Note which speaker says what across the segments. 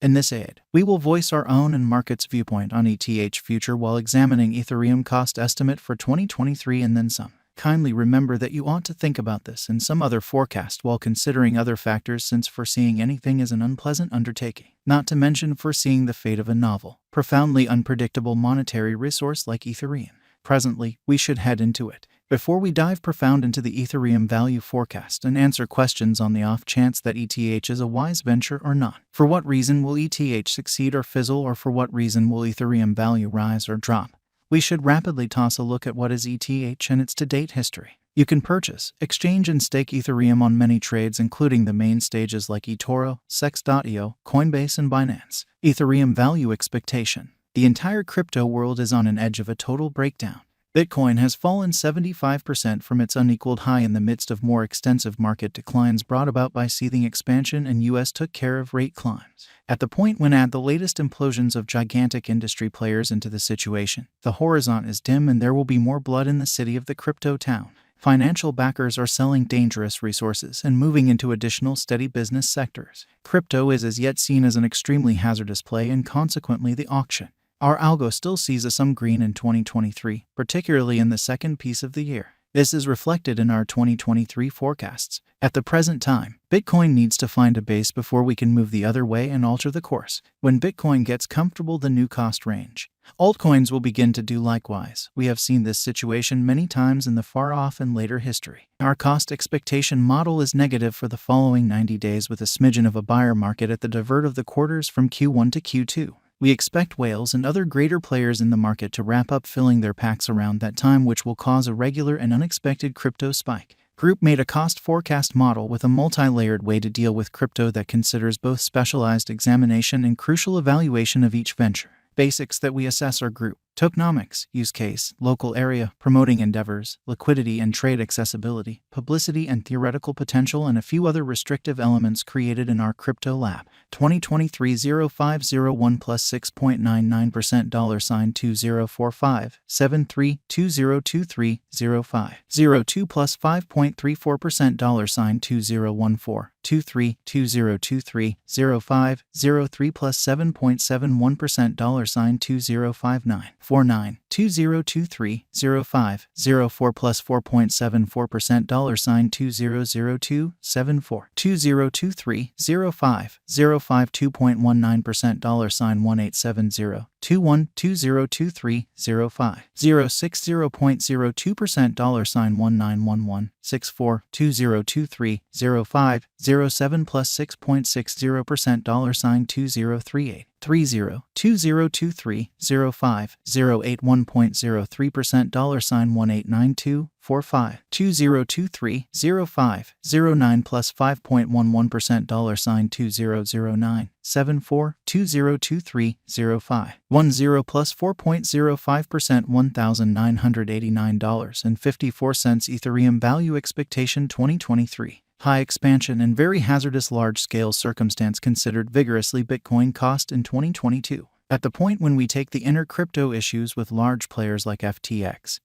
Speaker 1: In this aid, we will voice our own and market's viewpoint on ETH future while examining Ethereum cost estimate for 2023 and then some. Kindly remember that you ought to think about this and some other forecast while considering other factors, since foreseeing anything is an unpleasant undertaking, not to mention foreseeing the fate of a novel, profoundly unpredictable monetary resource like Ethereum. Presently, we should head into it. Before we dive profound into the Ethereum value forecast and answer questions on the off chance that ETH is a wise venture or not. For what reason will ETH succeed or fizzle, or for what reason will Ethereum value rise or drop? We should rapidly toss a look at what is ETH and its to-date history. You can purchase, exchange, and stake Ethereum on many trades, including the main stages like eToro, Sex.io, Coinbase, and Binance. Ethereum value expectation. The entire crypto world is on an edge of a total breakdown. Bitcoin has fallen 75% from its unequaled high in the midst of more extensive market declines brought about by seething expansion, and US took care of rate climbs. At the point when add the latest implosions of gigantic industry players into the situation, the horizon is dim and there will be more blood in the city of the crypto town. Financial backers are selling dangerous resources and moving into additional steady business sectors. Crypto is as yet seen as an extremely hazardous play, and consequently the auction. Our algo still sees some green in 2023, particularly in the second piece of the year. This is reflected in our 2023 forecasts. At the present time, Bitcoin needs to find a base before we can move the other way and alter the course. When Bitcoin gets comfortable the new cost range, altcoins will begin to do likewise. We have seen this situation many times in the far-off and later history. Our cost expectation model is negative for the following 90 days, with a smidgen of a buyer market at the divert of the quarters from Q1 to Q2. We expect whales and other greater players in the market to wrap up filling their packs around that time, which will cause a regular and unexpected crypto spike. Group made a cost forecast model with a multi-layered way to deal with crypto that considers both specialized examination and crucial evaluation of each venture. Basics that we assess are group, tokenomics, use case, local area, promoting endeavors, liquidity and trade accessibility, publicity and theoretical potential, and a few other restrictive elements created in our crypto lab. 2023-0501 plus 6.99% $2045 73 2023 05 02 plus 5.34% $2014 23 2023 05 03 plus 7.71% $2059 49 2023 05 04 plus 4.74% $2002 74 2023 05 05 2.19% $1870 21 2023 05 06 0.02% $1911 64 2023 05 07 plus 6.60% $2038 30 2023 05 08 1.03% $1892 45 2023 05 09 plus 5.11% $2009 74 2023 05 10 plus 4.05% $1,989.54 Ethereum value expectation 2023. High expansion and very hazardous large-scale circumstance considered vigorously Bitcoin cost in 2022. At the point when we take the inner crypto issues with large players like FTX,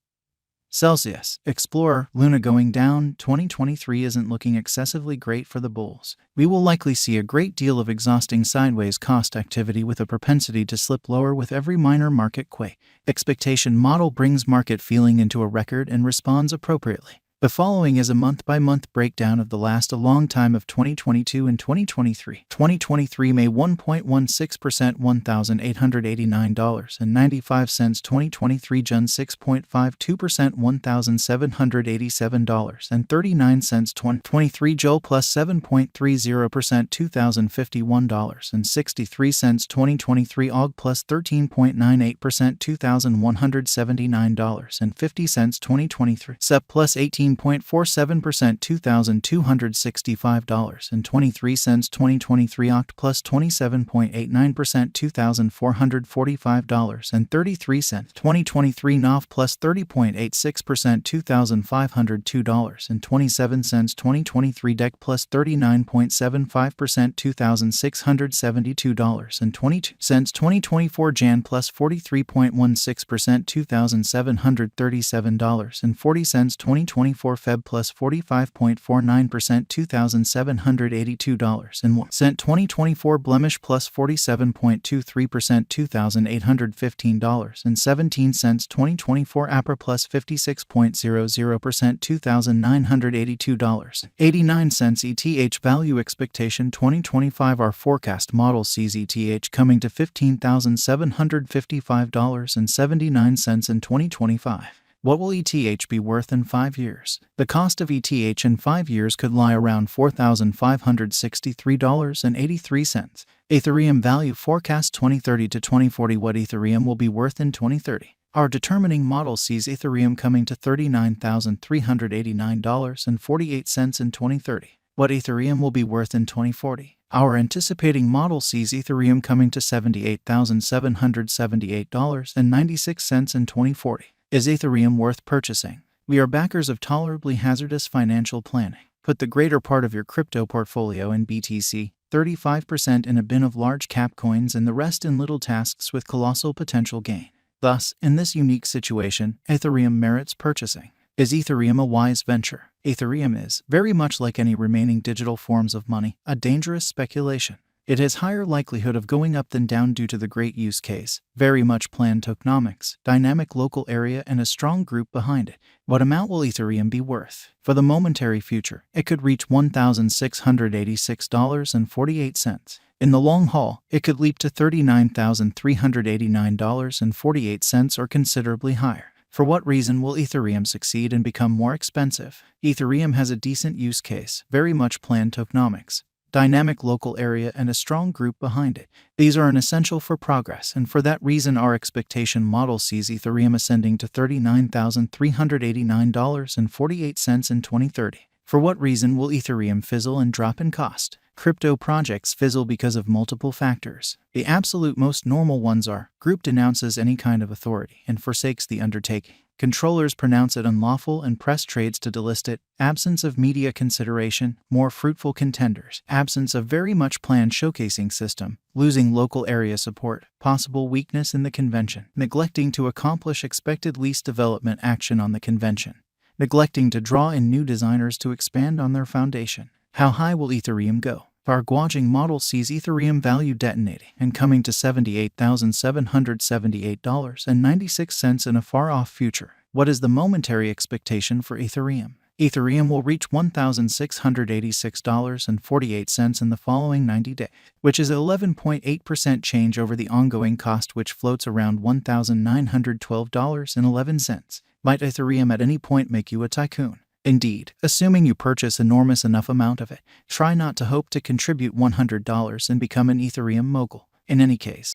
Speaker 1: Celsius, Explorer, Luna going down, 2023 isn't looking excessively great for the bulls. We will likely see a great deal of exhausting sideways cost activity with a propensity to slip lower with every minor market quake. Expectation model brings market feeling into a record and responds appropriately. The following is a month-by-month breakdown of the last a long time of 2022 and 2023. 2023 May 1.16% $1,889.95. 2023 June 6.52% $1,787.39. 2023 Joel plus 7.30% $2,051.63. 2023 AUG plus 13.98% $2,179.50. 2023 SEP plus 18.47% $2,265.23. 2023 OCT plus 27.89% $2,445.33. 2023 NOF plus 30.86% $2,502.27. 2023 DEC plus 39.75% $2,672.22. 2024 JAN plus 43.16% $2,737.40. 2024 2024 Feb plus 45.49% $2,782.01. 2024 Blemish plus 47.23% $2,815.17. 2024 APRA plus 56.00% $2,982.89. ETH value expectation 2025 Our forecast model sees ETH coming to $15,755.79 in 2025. What will ETH be worth in 5 years? The cost of ETH in 5 years could lie around $4,563.83. Ethereum value forecast 2030 to 2040 What Ethereum will be worth in 2030? Our determining model sees Ethereum coming to $39,389.48 in 2030. What Ethereum will be worth in 2040? Our anticipating model sees Ethereum coming to $78,778.96 in 2040. Is Ethereum worth purchasing? We are backers of tolerably hazardous financial planning. Put the greater part of your crypto portfolio in BTC, 35% in a bin of large cap coins, and the rest in little tasks with colossal potential gain. Thus, in this unique situation, Ethereum merits purchasing. Is Ethereum a wise venture? Ethereum is, very much like any remaining digital forms of money, a dangerous speculation. It has higher likelihood of going up than down due to the great use case, very much planned tokenomics, dynamic local area, and a strong group behind it. What amount will Ethereum be worth? For the momentary future, it could reach $1,686.48. In the long haul, it could leap to $39,389.48 or considerably higher. For what reason will Ethereum succeed and become more expensive? Ethereum has a decent use case, very much planned tokenomics, dynamic local area, and a strong group behind it. These are an essential for progress, and for that reason our expectation model sees Ethereum ascending to $39,389.48 in 2030. For what reason will Ethereum fizzle and drop in cost? Crypto projects fizzle because of multiple factors. The absolute most normal ones are: group denounces any kind of authority and forsakes the undertaking. Controllers pronounce it unlawful and press trades to delist it. Absence of media consideration, more fruitful contenders. Absence of very much planned showcasing system. Losing local area support. Possible weakness in the convention. Neglecting to accomplish expected least development action on the convention. Neglecting to draw in new designers to expand on their foundation. How high will Ethereum go? Our gauging model sees Ethereum value detonating and coming to $78,778.96 in a far-off future. What is the momentary expectation for Ethereum? Ethereum will reach $1,686.48 in the following 90 days, which is 11.8% change over the ongoing cost, which floats around $1,912.11. Might Ethereum at any point make you a tycoon? Indeed, assuming you purchase enormous enough amount of it. Try not to hope to contribute $100 and become an Ethereum mogul. In any case,